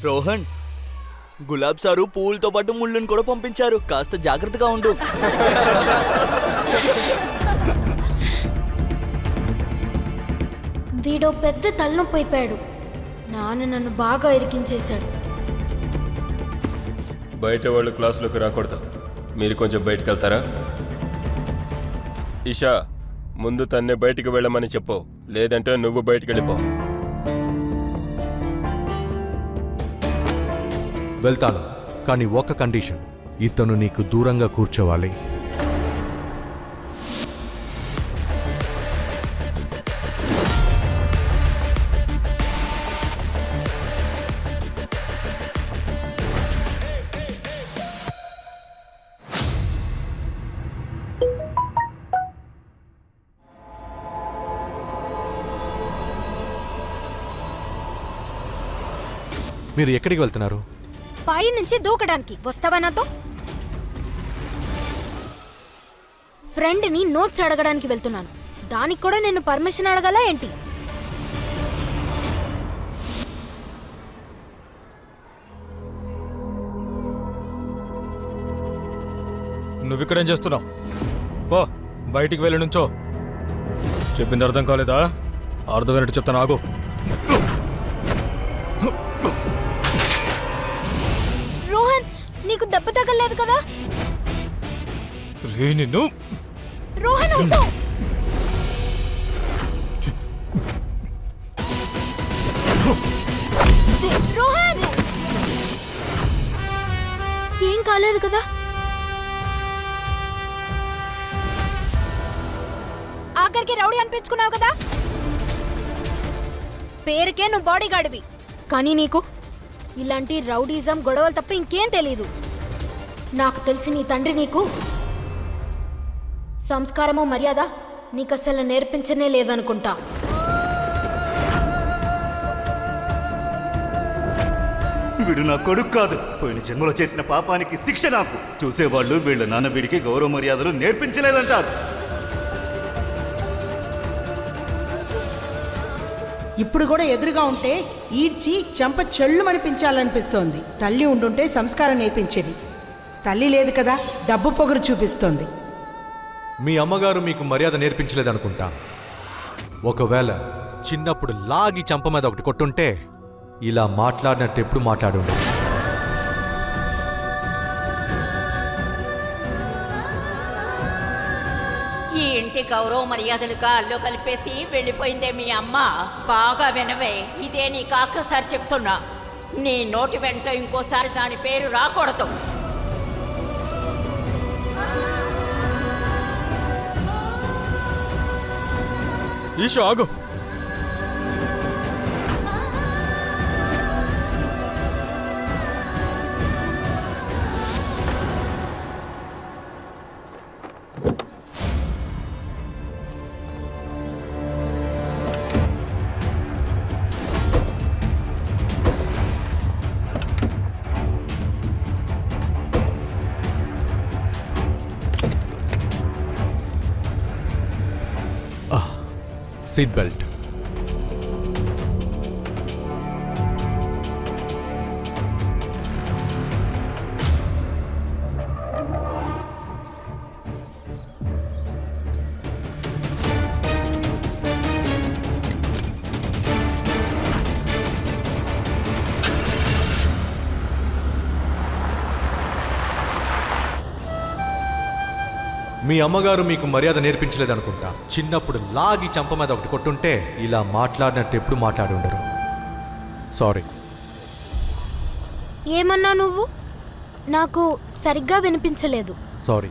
Rohan, gulab sir పూలతో పాటు ముళ్ళును కూడా పంపించారు. కాస్త జాగ్రత్తగా ఉండు. వీడో పెద్ద తలనొప్పి అయిపోయాడు. నాన్న నన్ను బాగా ఇరికించేశాడు. బయట వాళ్ళు క్లాసులోకి రాకూడదు. మీరు కొంచెం బయటికి వెళ్తారా? ఇషా, ముందు తన్నే బయటికి వెళ్ళమని చెప్పు, లేదంటే నువ్వు బయటికి వెళ్ళిపో. వెళ్తాను, కానీ ఒక కండిషన్. ఇతను నీకు దూరంగా కూర్చోవాలి. మీరు ఎక్కడికి వెళ్తున్నారు? పై నుంచి దూకడానికి. వస్తావా నాతో? ఫ్రెండ్ని నోట్స్ అడగడానికి వెళ్తున్నాను. దానికి కూడా నేను పర్మిషన్ అడగాలా ఏంటి? నువ్విక్కడేం చేస్తున్నావు? పో, బయటికి వెళ్ళి నుంచో. చెప్పింది అర్థం కాలేదా? అర్థమైనట్టు చెప్తాను, ఆగు. రోహన్, నీకు దెబ్బ తగలేదు కదా? రే నిన్ను! రోహన్ వద్దు. రోహన్, ఏం కాలేదు కదా? ఆఖరికి రౌడీ అనిపించుకున్నావు కదా? పేరుకే నువ్వు బాడీ గార్డ్వి, కానీ నీకు ఇలాంటి రౌడీజం గొడవలు తప్ప ఇంకేం తెలీదు. నాకు తెలిసి నీ తండ్రి నీకు సంస్కారమో మర్యాద నీకు అసలు నేర్పించనే లేదనుకుంటా. వీడు నా కొడుకు కాదు. పోయిన జన్మలో చేసిన పాపానికి శిక్ష నాకు. చూసేవాళ్ళు వీళ్ళ నాన్న వీడికి గౌరవ మర్యాదలు నేర్పించలేదంటారు. ఇప్పుడు కూడా ఎదురుగా ఉంటే ఈడ్చి చెంప చెళ్ళు అనిపించాలనిపిస్తోంది. తల్లి ఉండుంటే సంస్కారం నేర్పించేది. తల్లి లేదు కదా, డబ్బు పొగరు చూపిస్తోంది. మీ అమ్మగారు మీకు మర్యాద నేర్పించలేదనుకుంటా. ఒకవేళ చిన్నప్పుడు లాగి చంప మీద ఒకటి కొట్టుంటే ఇలా మాట్లాడినట్టు ఎప్పుడు మాట్లాడుండే. ఈ ఇంటి గౌరవ మర్యాదలు గాల్లో కలిపేసి వెళ్ళిపోయిందే మీ అమ్మ. బాగా వినవే, ఇదే నీ కాకసారి చెప్తున్నా. నీ నోటి వెంట ఇంకోసారి దాని పేరు రాకూడదు. ఈషా, ఆగు. Seat belt. మీ అమ్మగారు మీకు మర్యాద నేర్పించలేదనుకుంటా. చిన్నప్పుడు లాగి చంప మీద ఒకటి కొట్టుంటే ఇలా మాట్లాడినట్టు ఎప్పుడు మాట్లాడి ఉండరు. సారీ. ఏమన్నా నువ్వు? నాకు సరిగ్గా వినిపించలేదు. సారీ.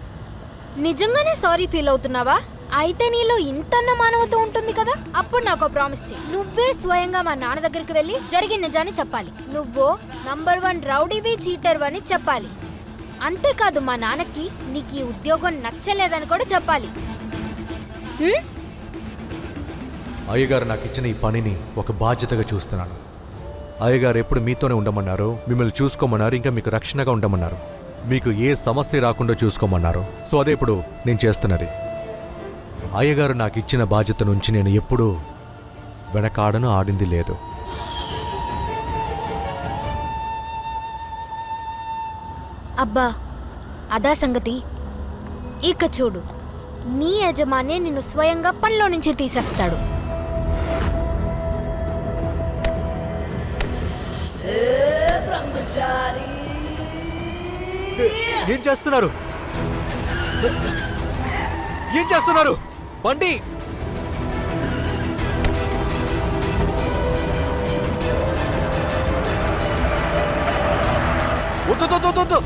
నిజంగానే సారీ ఫీల్ అవుతున్నావా? అయితే నీలో ఇంతన్న మానవత ఉంటుంది కదా. అప్పుడు నాకు ప్రామిస్ చెయ్యి. నువ్వే స్వయంగా మా నాన్న దగ్గరికి వెళ్ళి జరిగిన నిజాన్ని చెప్పాలి. నువ్వు నంబర్ 1 రౌడీవి, చీటర్ అని చెప్పాలి. అంతేకాదు, మా నాన్నకి నీకు ఈ ఉద్యోగం నచ్చలేదని కూడా చెప్పాలి. అయ్యగారు నాకు ఇచ్చిన ఈ పనిని ఒక బాధ్యతగా చూస్తున్నాను. అయ్యగారు ఎప్పుడు మీతోనే ఉండమన్నారు, మిమ్మల్ని చూసుకోమన్నారు, ఇంకా మీకు రక్షణగా ఉండమన్నారు, మీకు ఏ సమస్య రాకుండా చూసుకోమన్నారు. సో అదే ఇప్పుడు నేను చేస్తున్నది. అయ్యగారు నాకు ఇచ్చిన బాధ్యత నుంచి నేను ఎప్పుడూ వెనకాడను, ఆడింది లేదు. అబ్బా అదా సంగతి. ఇక చూడు, నీ యజమాని నిన్ను స్వయంగా పనిలో నుంచి తీసేస్తాడు. ఏం చేస్తున్నారు? ఏం చేస్తున్నారు? బండి వద్దు, వద్దు, వద్దు, వద్దు.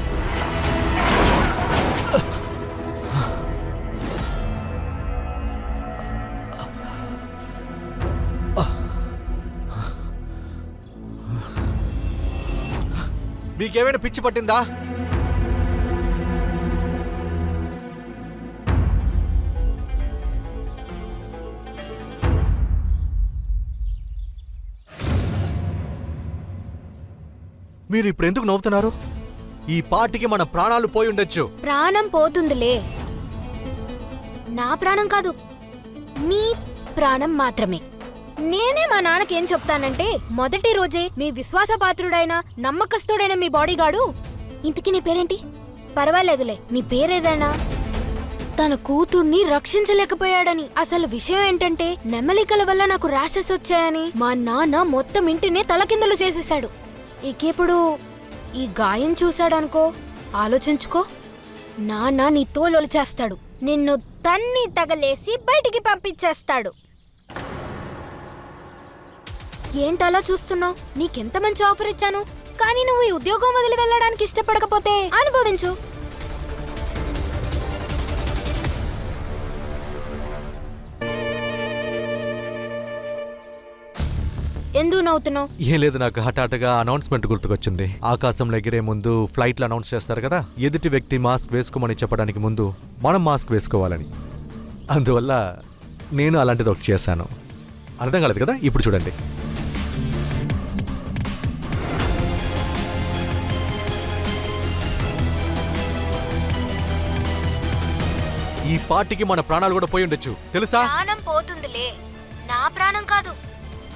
మీకేమైనా పిచ్చి పట్టిందా? మీరు ఇప్పుడు ఎందుకు నవ్వుతున్నారు? ఈ పాటికి మన ప్రాణాలు పోయి ఉండొచ్చు. ప్రాణం పోతుందిలే. నా ప్రాణం కాదు, నీ ప్రాణం మాత్రమే. నేనే మా నాన్నకేం చెప్తానంటే, మొదటి రోజే మీ విశ్వాసపాత్రుడైన నమ్మకస్తుడైన మీ బాడీగార్డు, ఇంతకీ నీ పేరేంటి? పర్వాలేదులే, నీ పేరేదైనా, తన కూతుర్ని రక్షించలేకపోయాడని. అసలు విషయం ఏంటంటే, నెమలికల వల్ల నాకు ర్యాషెస్ వచ్చాయని మా నాన్న మొత్తం ఇంటినే తలకిందులు చేసేశాడు. ఇకేప్పుడు ఈ గాయం చూశాడనుకో, ఆలోచించుకో, నాన్న నీ తోలొలిచేస్తాడు, నిన్ను తన్ని తగలేసి బయటికి పంపించేస్తాడు. ఏంటలా చూస్తున్నావు? నీకెంత మంచి ఆఫర్ ఇచ్చాను, కానీ నువ్వు ఈ ఉద్యోగం వదిలి వెళ్ళడానికి ఇష్టపడకపోతే అనుభవించు. ఎందుకు నవ్వుతున్నావు? ఏం లేదు, నాకు హఠాత్తుగా అనౌన్స్మెంట్ గుర్తుకొచ్చింది. ఆకాశంలో ఎగిరే ముందు ఫ్లైట్లో అనౌన్స్ చేస్తారు కదా, ఎదుటి వ్యక్తి మాస్క్ వేసుకోమని చెప్పడానికి ముందు మనం మాస్క్ వేసుకోవాలని. అందువల్ల నేను అలాంటిది ఒకటి చేశాను. అర్థం కాలేదు కదా? ఇప్పుడు చూడండి. ఈ పార్టీకి మన ప్రాణాలు కూడా పోయి ఉండొచ్చు, తెలుసా? ప్రాణం పోతుందిలే, నా ప్రాణం కాదు,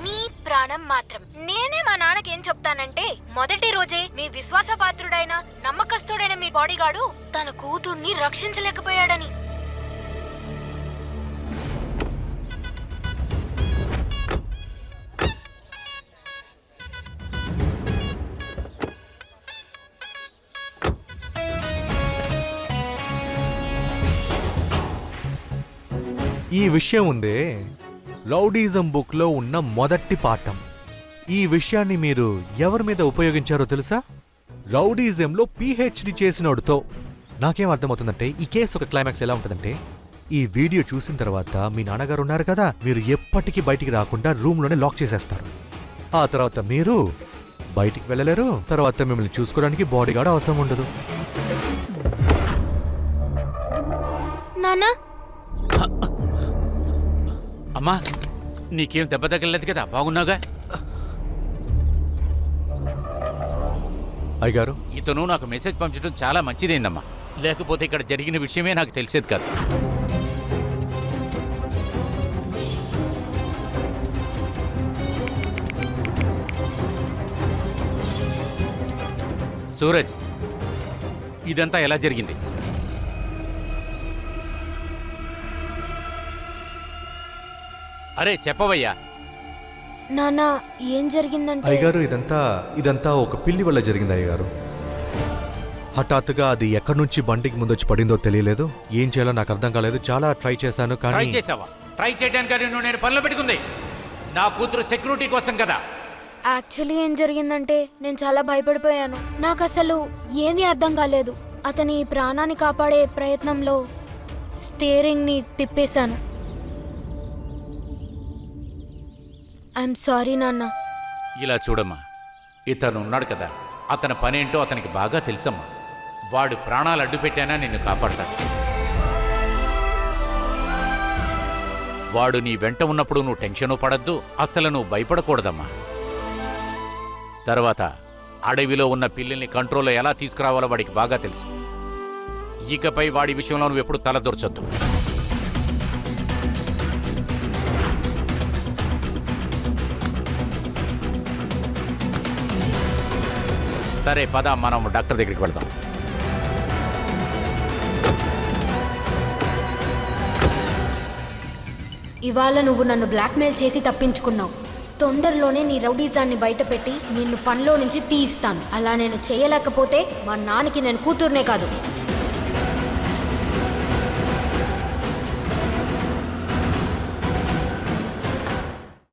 నీ ప్రాణం మాత్రం. నేనే మా నాన్నకేం చెప్తానంటే, మొదటి రోజే మీ విశ్వాసపాత్రుడైన నమ్మకస్తుడైన మీ బాడీగార్డు తన కూతుర్ని రక్షించలేకపోయాడని. ఈ విషయం ఉందే, రౌడీజం బుక్లో ఉన్న మొదటి పాఠం. ఈ విషయాన్ని మీరు ఎవరి మీద ఉపయోగించారో తెలుసా? రౌడీజంలో పిహెచ్డి చేసినోడుతో. నాకేం అర్థమవుతుందంటే, ఈ కేసు ఒక క్లైమాక్స్ ఎలా ఉంటుందంటే, ఈ వీడియో చూసిన తర్వాత మీ నాన్నగారు ఉన్నారు కదా, మీరు ఎప్పటికీ బయటికి రాకుండా రూమ్లోనే లాక్ చేసేస్తారు. ఆ తర్వాత మీరు బయటికి వెళ్ళలేరు. తర్వాత మిమ్మల్ని చూసుకోవడానికి బాడీగార్డ్ అవసరం ఉండదు. నాన్నా, అమ్మా, నీకేం దెబ్బ తగలలేదు కదా? బాగున్నావుగా? అయ్యగారు, ఇతను నాకు మెసేజ్ పంపించడం చాలా మంచిదైందమ్మా. లేకపోతే ఇక్కడ జరిగిన విషయమే నాకు తెలిసేది కాదు. సూరజ్, ఇదంతా ఎలా జరిగింది? అరే చెప్పవయ్యా. నాన్న, ఏం జరిగిందంటే, అయ్యగారు, ఇదంతా ఒక పిల్లి వల్ల జరిగింది అయ్యగారు. హఠాత్తుగా అది ఎక్కడి నుంచి బండికి ముందొచ్చి పడిందో తెలియలేదు. ఏం చేయాలో నాకు అర్థం కాలేదు. చాలా ట్రై చేశాను, ట్రై కానీ చేసావా? ట్రై చేయడానికి నేను పనిలో పెట్టుకుంది నా కూతురు సెక్యూరిటీ కోసం కదా. యాక్చువల్లీ ఏం జరిగిందంటే, నేను చాలా భయపడిపోయాను. నాకు అసలు ఏమీ అర్థం కాలేదు. అతని ప్రాణాన్ని కాపాడే ప్రయత్నంలో స్టీరింగ్ని తిప్పేశాను. ఐఎమ్ సారీ నాన్న. ఇలా చూడమ్మా, ఇతను ఉన్నాడు కదా, అతని పనేంటో అతనికి బాగా తెలుసమ్మా. వాడు ప్రాణాలు అడ్డుపెట్టానా నిన్ను కాపాడతాడు. వాడు నీ వెంట ఉన్నప్పుడు నువ్వు టెన్షను పడద్దు, అస్సలు నువ్వు భయపడకూడదమ్మా. తర్వాత అడవిలో ఉన్న పిల్లల్ని కంట్రోల్లో ఎలా తీసుకురావాలో వాడికి బాగా తెలుసు. ఇకపై వాడి విషయంలో నువ్వు ఎప్పుడు తలదూర్చొద్దు. సరే పద, మనం డాక్టర్ దగ్గరికి వెళ్దాం. ఇవాళ నువ్వు నన్ను బ్లాక్మెయిల్ చేసి తప్పించుకున్నావు. తొందరలోనే నీ రౌడీజాన్ని బయటపెట్టి నిన్ను పనిలో నుంచి తీయిస్తాను. అలా నేను చేయలేకపోతే మా నాన్నకి నేను కూతుర్నే కాదు